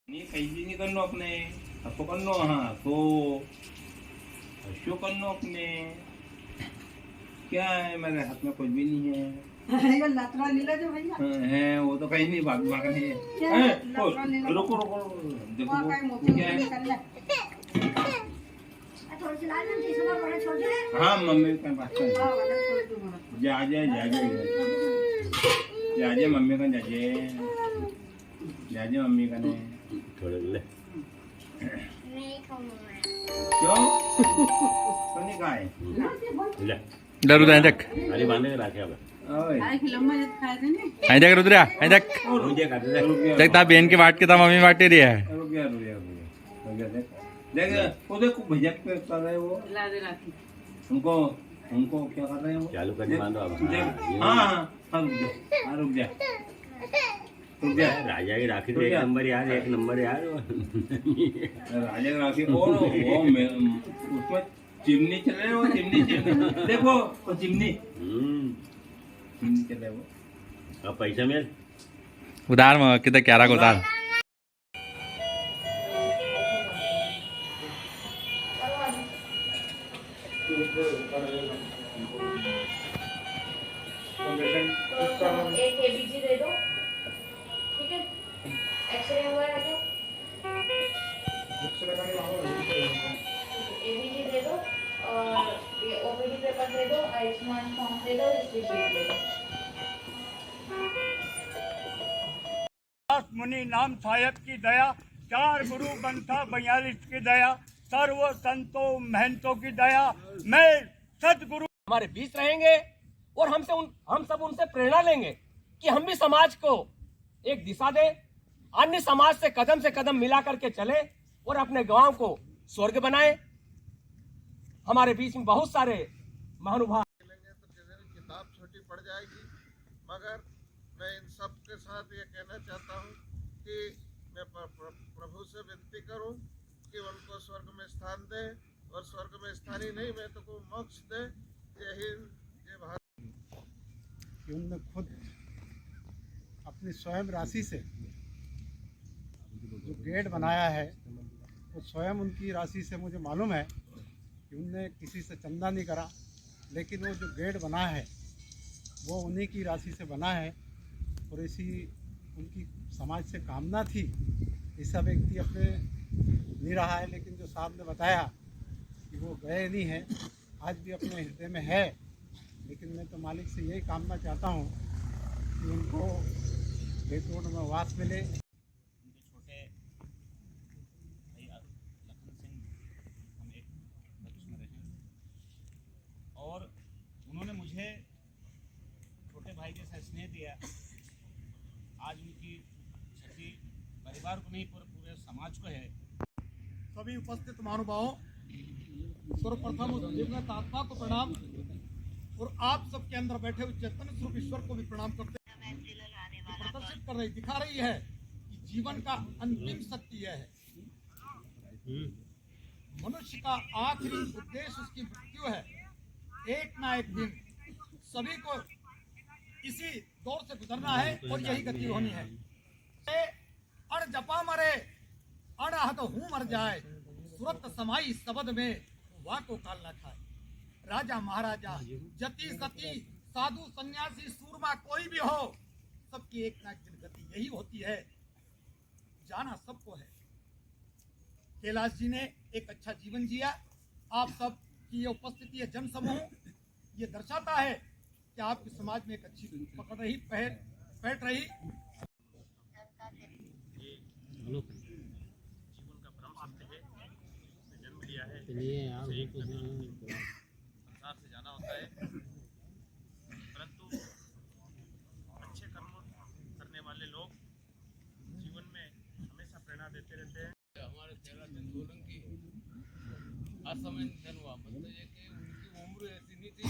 नहीं कैसी नहीं करना अपने आपको करना हाँ तो शो करना अपने क्या है मेरे हाथ में कुछ भी नहीं है ये लतरा लीला जो भैया है वो तो कहीं नहीं भाग भाग नहीं ये है लतरा लीला रुको रुको देखो वहाँ का मोती क्या है कर ले थोड़ी सी लाल मिर्ची इसमें बड़े छोड़ दे। हाँ मम्मी का बात कर हाँ वाला छोड़ दो बड़ा जा मम्मी का जा मम्मी का ने थोड़े ले नहीं खाऊंगा मैं। क्यों तो नहीं खाए ले डरू दे देख अरे बांधे के रखे अब ओए आई खिलम्मा जब खाए थे ना आई देख रुद्रा आई देख मुझे खाते थे देख ता बहन की बाट के ता मम्मी बाटे रही है रुक गया देख वो देखो भैया पे कर रहे वो ला दे राखी उनको उनको क्या कर रहे हैं वो चालू करके बांधो अब रुक जा राजा की राखी तो एक नंबर यार राजा की राखी और वो उसमें चिमनी चल रहे वो चिमनी देखो वो चिमनी चल रहे वो अब पैसा मिल उधार मग किती क्यारा उधार एक एबीजी दे दो, ठीक है? एक्सरे हुआ है क्या? एबीजी दे दो और ये ओपीडी पेपर दे दो, आयुष्मान फॉर्म दे दो, रिसीप्ट दे दो। मुनि नाम साहेब की दया, 4 गुरु ग्रंथा 42 की दया, सर्व संतों महंतों की दया, मैं सदगुरु हमारे बीच रहेंगे और हम सब उनसे प्रेरणा लेंगे कि हम भी समाज को एक दिशा दें, अन्य समाज से कदम मिला करके चले और अपने गांव को स्वर्ग बनाएं। हमारे बीच में बहुत सारे महानुभाव किताब छोटी पड़ जाएगी, मगर मैं इन सब के साथ ये कहना चाहता हूँ कि मैं प्रभु से विनती करूँ कि उनको स्वर्ग में स्थान दे, और स्वर्ग में स्थान ही नहीं मैं तो को मोक्ष दे। जय हिंद, जय भारत। उन्होंने खुद अपनी स्वयं राशि से जो गेट बनाया है वो स्वयं उनकी राशि से, मुझे मालूम है कि उनने किसी से चंदा नहीं करा, लेकिन वो जो गेट बना है वो उन्हीं की राशि से बना है। और ऐसी उनकी समाज से कामना थी। ऐसा व्यक्ति अपने नहीं रहा है, लेकिन जो साहब ने बताया कि वो गए नहीं हैं, आज भी अपने हृदय में है। लेकिन मैं तो मालिक से यही कामना चाहता हूँ कि उनको बेतोड़ में वास मिले। उनके छोटे भाई लखन सिंह हम एक बख्श में रहे और उन्होंने मुझे छोटे भाई जैसा स्नेह दिया। आज उनकी क्षति परिवार को नहीं पूरे समाज को है। सभी उपस्थित महानुभावों, सर्वप्रथम उस दिवंगत आत्मा को प्रणाम और आप सबके अंदर बैठे हुए चैतन्य स्वरूप ईश्वर को भी प्रणाम करते हैं। प्रदर्शित कर रही, दिखा रही है कि जीवन का अंतिम सत्य यह है, मनुष्य का आखिरी उद्देश्य उसकी मृत्यु है। एक ना एक दिन सभी को इसी दौर से गुजरना है और यही गति होनी है। अण जपा मरे अणहत हूँ मर जाए, सुरत समाई शब्द में वाह को काल न खाए। राजा महाराजा जति सती साधु सन्यासी सूरमा कोई भी हो, सबकी एक ना एक दिन गति यही होती है। जाना सबको है। कैलाश जी ने एक अच्छा जीवन जिया। आप सब की ये उपस्थिति है जन समूह, ये दर्शाता है कि आपके समाज में एक अच्छी पकड़ रही, पैठ रही। जीवन का परम सत्य है। जन्म लिया है, संसार से जाना होता है, परंतु अच्छे कर्म करने वाले लोग जीवन में हमेशा प्रेरणा देते रहते हैं। हमारे कैलाश चंद सोलंकी असमय निधन हुआ, मतलब ये कि उनकी उम्र ऐसी नहीं थी कि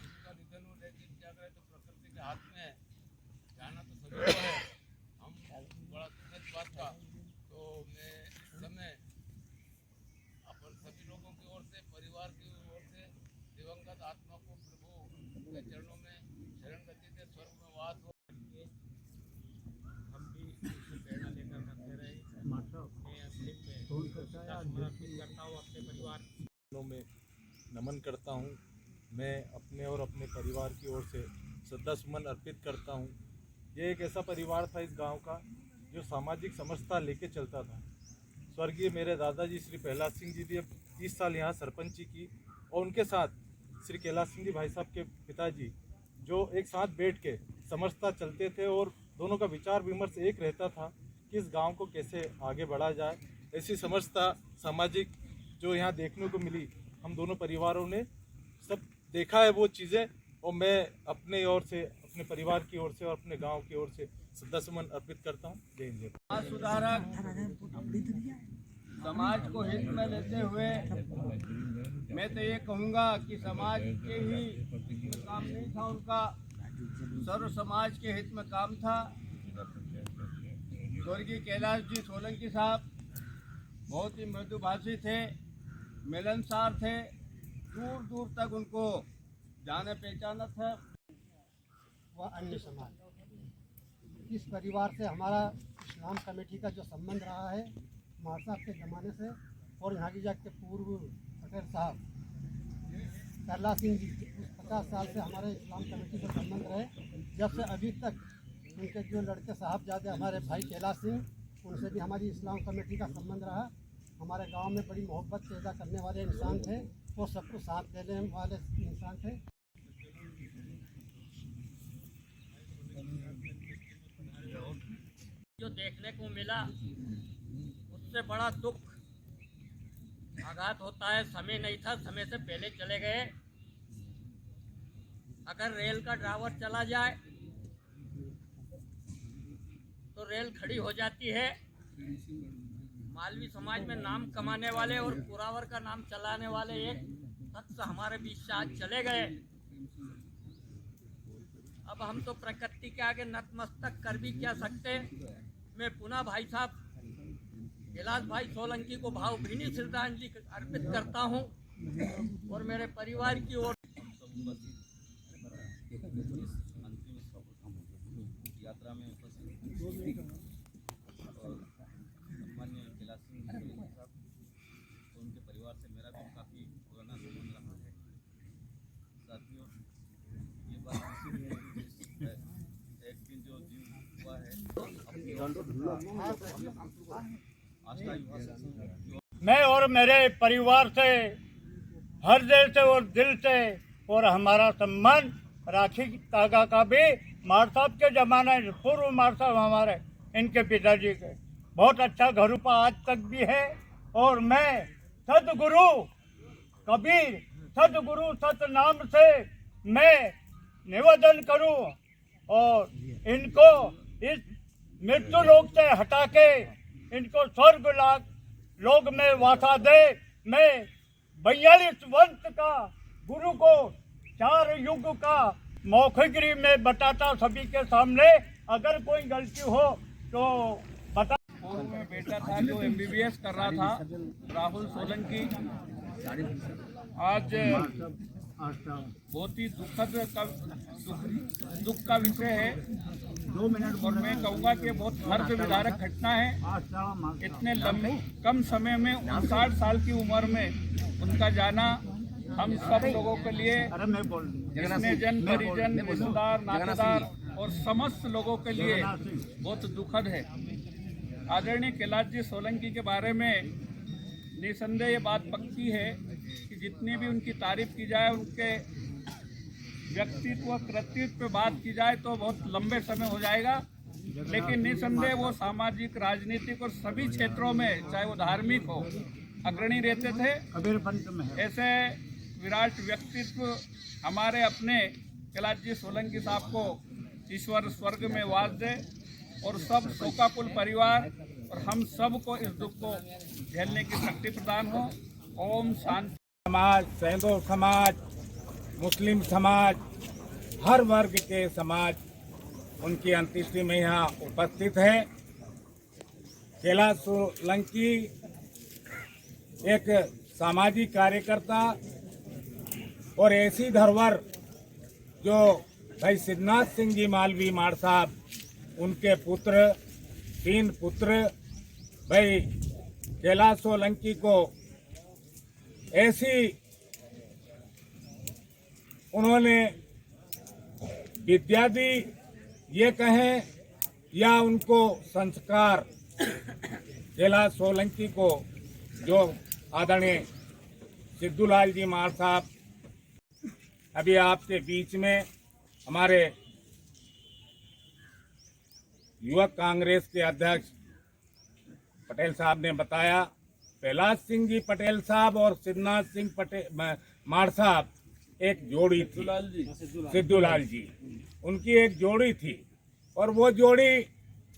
उनका निधन हो, लेकिन क्या करें तो प्रकृति के हाथ में है, जाना तो सभी को है। हम बड़ा दुखद बात था। तो मैं इस समय अपन सभी लोगों की ओर से, परिवार की ओर से दिवंगत आत्मा को प्रभु के चरणों में शरण गति दे, स्वर्ग में वास हो। हम भी प्रेरणा लेकर करते रहे। श्रद्धा अर्पित करता हूँ अपने परिवार में नमन करता हूँ। मैं अपने और अपने परिवार की ओर से श्रद्धा सुमन अर्पित करता हूँ। ये एक ऐसा परिवार था इस गांव का जो सामाजिक समरसता लेके चलता था। स्वर्गीय मेरे दादाजी श्री प्रहलाद सिंह जी ने 30 साल यहाँ सरपंची की और उनके साथ श्री कैलाश सिंह जी भाई साहब के पिताजी जो एक साथ बैठ के समरसता चलते थे और दोनों का विचार विमर्श एक रहता था कि इस गांव को कैसे आगे बढ़ा जाए। ऐसी समरसता सामाजिक जो यहाँ देखने को मिली, हम दोनों परिवारों ने सब देखा है वो चीज़ें, और मैं अपने ओर से, अपने परिवार की ओर से और अपने गांव की ओर से श्रद्धा सुमन अर्पित करता हूँ। जय हिंद। समाज सुधारक, समाज को हित में लेते हुए मैं तो ये कहूँगा कि समाज के ही काम नहीं था उनका, सर्व समाज के हित में काम था। स्वर्गीय कैलाश जी सोलंकी साहब बहुत ही मृदुभाषी थे, मिलनसार थे, दूर दूर तक उनको जाने पहचाना था। व अन्य समाज, इस परिवार से हमारा इस्लाम कमेटी का जो संबंध रहा है मार साहब के ज़माने से, और यहाँ की जाके पूर्व पटेल साहब प्रहलाद सिंह जी 50 साल से हमारे इस्लाम कमेटी से संबंध रहे। जब से अभी तक उनके जो लड़के साहबजादे हमारे भाई कैलाश सिंह, उनसे भी हमारी इस्लाम कमेटी का संबंध रहा। हमारे गांव में बड़ी मोहब्बत पैदा करने वाले इंसान थे और सबको साथ देने वाले इंसान थे। जो देखने को मिला उससे बड़ा दुख आघात होता है। समय नहीं था, समय से पहले चले गए। अगर रेल का ड्राइवर चला जाए तो रेल खड़ी हो जाती है। मालवी समाज में नाम कमाने वाले और पुरावर का नाम चलाने वाले एक शख्स हमारे बीच से आज चले गए। अब हम तो प्रकृति के आगे नतमस्तक कर भी क्या सकते। मैं पुनः भाई साहब कैलाश भाई सोलंकी को भावभीनी श्रद्धांजलि अर्पित करता हूं और मेरे परिवार की ओर यात्रा में उपस्थित और सम्मान्य कैलाश सिंह साहब, उनके परिवार से मेरा भी काफ़ी पुराना संबंध रहा है। साथियों, ये बात एक दिन जो जीव हुआ है मैं और मेरे परिवार से हृदय से और दिल से, और हमारा सम्मान राखी तागा का भी मार साहब के ज़माने, पूर्व मार साहब हमारे, इनके पिताजी के बहुत अच्छा घरूपा आज तक भी है। और मैं सदगुरु कबीर, सदगुरु सतनाम से मैं निवेदन करूं और इनको इस मृत्यु लोक से हटा के इनको स्वर्ग लोक में वासा दे। मैं 42 वंश का गुरु को 4 युग का मौखिकरी में बताता सभी के सामने। अगर कोई गलती हो तो बता। पूर्व में बेटा था जो MBBS कर रहा था, राहुल सोलंकी, आज बहुत ही दुख का विषय है। 2 मिनट और मैं कहूँगा कि बहुत हर्ष विदारक घटना है। इतने कम समय में 59 साल की उम्र में उनका जाना हम सब लोगों के लिए, जन परिजन, रिश्तेदार, नातेदार और समस्त लोगों के लिए बहुत दुखद है। आदरणीय कैलाश जी सोलंकी के बारे में निसंदेह ये बात पक्की है कि जितनी भी उनकी तारीफ की जाए, उनके व्यक्तित्व कृतित्व पे बात की जाए तो बहुत लंबे समय हो जाएगा। लेकिन निसंदेह वो सामाजिक, राजनीतिक और सभी क्षेत्रों में, चाहे वो धार्मिक हो, अग्रणी रहते थे। ऐसे विराट व्यक्तित्व हमारे अपने कैलाश जी सोलंकी साहब को ईश्वर स्वर्ग में वास दे और सब शोकाकुल परिवार और हम सब को इस दुख को झेलने की शक्ति प्रदान हो। ओम शांति। समाज, सैंदो समाज, मुस्लिम समाज, हर वर्ग के समाज उनकी अंत्येष्टि में यहाँ उपस्थित है। कैलाश सोलंकी एक सामाजिक कार्यकर्ता और ऐसी धरोहर जो भाई सिद्धनाथ सिंह जी मालवी माड़ साहब, उनके पुत्र, 3 पुत्र, भाई कैलाश सोलंकी को ऐसी उन्होंने विद्या दी, ये कहें, या उनको संस्कार कैलाश सोलंकी को जो आदरणीय सिद्धूलाल जी मार साहब अभी आपके बीच में हमारे युवक कांग्रेस के अध्यक्ष पटेल साहब ने बताया, कैलाश सिंह जी पटेल साहब और सिद्धनाथ सिंह पटेल मार साहब एक जोड़ी थी, सिद्धूलाल जी उनकी एक जोड़ी थी और वो जोड़ी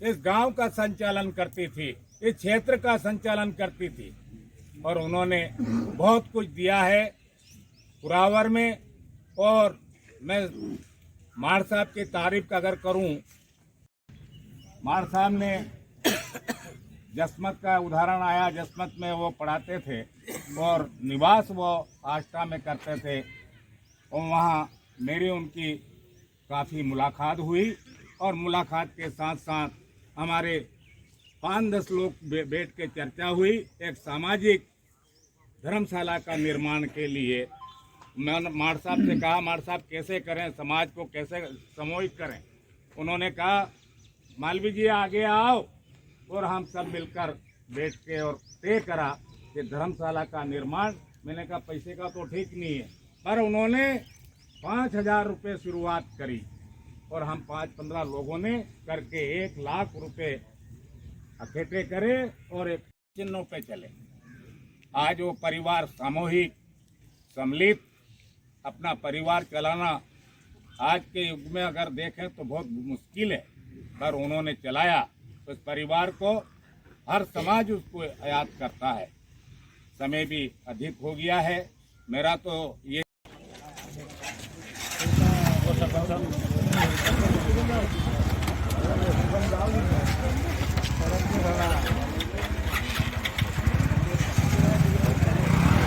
इस गांव का संचालन करती थी, इस क्षेत्र का संचालन करती थी और उन्होंने बहुत कुछ दिया है पुरावर में। और मैं मार साहब की तारीफ अगर करूं, मार साहब ने जसमत का उदाहरण आया, जसमत में वो पढ़ाते थे और निवास वो आष्टा में करते थे और वहाँ मेरी उनकी काफ़ी मुलाकात हुई और मुलाकात के साथ साथ हमारे 5-10 लोग बैठ के चर्चा हुई एक सामाजिक धर्मशाला का निर्माण के लिए। मैंने मार साहब से कहा, मार साहब कैसे करें, समाज को कैसे समूहित करें। उन्होंने कहा, मालवी जी आगे आओ और हम सब मिलकर बैठ के और तय करा कि धर्मशाला का निर्माण। मैंने कहा पैसे का तो ठीक नहीं है, पर उन्होंने 5,000 रुपये शुरुआत करी और हम 5-15 लोगों ने करके 1 लाख रुपए इकट्ठे करे और एक चिन्हों पे चले। आज वो परिवार सामूहिक सम्मिलित अपना परिवार चलाना आज के युग में अगर देखें तो बहुत मुश्किल है, पर उन्होंने चलाया। उस परिवार को हर समाज उसको याद करता है। समय भी अधिक हो गया है, मेरा तो ये वो सब